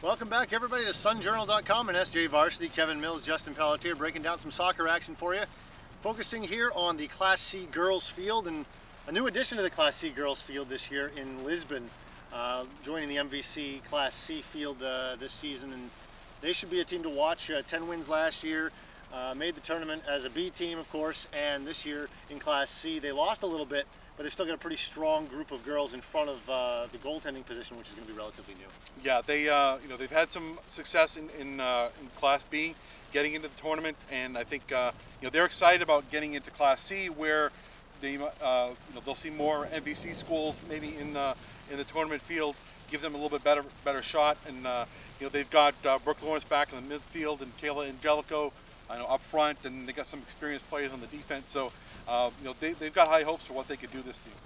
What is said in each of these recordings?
Welcome back, everybody, to sunjournal.com and SJ Varsity. Kevin Mills, Justin Pelletier, breaking down some soccer action for you. Focusing here on the Class C girls field, and a new addition to the Class C girls field this year in Lisbon, joining the MVC Class C field this season. And they should be a team to watch. 10 wins last year, made the tournament as a B team, of course, and this year in Class C. They lost a little bit, but they've still got a pretty strong group of girls in front of the goaltending position, which is going to be relatively new. Yeah, they've had some success in Class B, getting into the tournament, and I think they're excited about getting into Class C, where they they'll see more MVC schools maybe in the tournament field, give them a little bit better shot, and they've got Brooke Lawrence back in the midfield and Kayla Angelico up front, and they got some experienced players on the defense. So they've got high hopes for what they could do this season.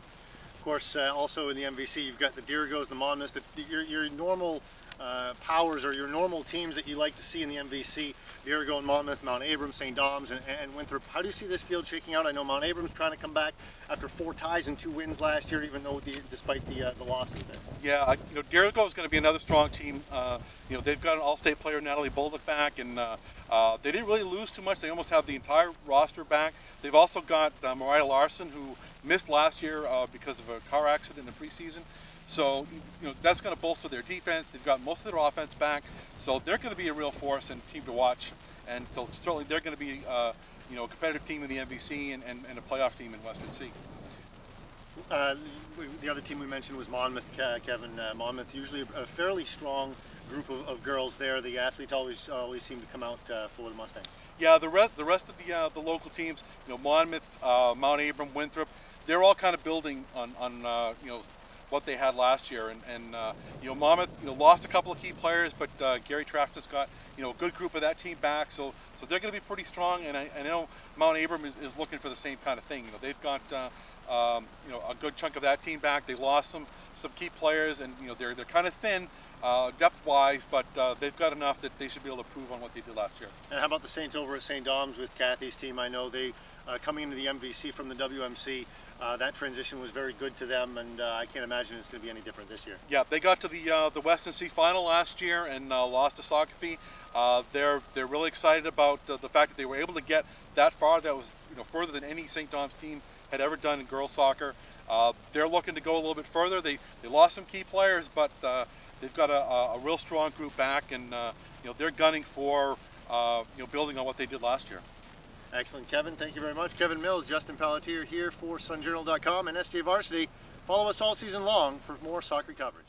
Of course, also in the MVC, you've got the Dirigos, the Monmouths, your normal powers or your normal teams that you like to see in the MVC. Dirigo and Monmouth, Mount Abraham, St. Dom's, and Winthrop. How do you see this field shaking out? I know Mount Abraham's trying to come back after 4 ties and 2 wins last year, even though despite the losses there. Yeah, Dirigo is going to be another strong team. They've got an All-State player, Natalie Bolduc, back, and they didn't really lose too much. They almost have the entire roster back. They've also got Mariah Larson, who missed last year because of a car accident in the preseason. So that's going to bolster their defense. They've got most of their offense back, so they're going to be a real force and team to watch. And so certainly they're going to be a competitive team in the MVC and a playoff team in Western C. The other team we mentioned was Monmouth, Kevin. Monmouth, usually a fairly strong group of girls there. The athletes always seem to come out full of the Mustangs. Yeah, the rest of the local teams, Monmouth, Mount Abraham, Winthrop, they're all kind of building on what they had last year, and Monmouth lost a couple of key players, but Gary Trafton's got a good group of that team back, so they're going to be pretty strong. And I know Mount Abraham is looking for the same kind of thing. They've got a good chunk of that team back. They lost some key players, and they're kind of thin depth-wise, but they've got enough that they should be able to improve on what they did last year. And how about the Saints over at St. Dom's with Kathy's team? I know they coming into the MVC from the WMC. That transition was very good to them, and I can't imagine it's going to be any different this year. Yeah, they got to the Western C final last year and lost to Sockopee. They're really excited about the fact that they were able to get that far. That was further than any St. Dom's team had ever done in girls soccer. They're looking to go a little bit further. They lost some key players, but they've got a real strong group back, and they're gunning for building on what they did last year. Excellent, Kevin. Thank you very much. Kevin Mills, Justin Pelletier here for sunjournal.com and SJ Varsity. Follow us all season long for more soccer coverage.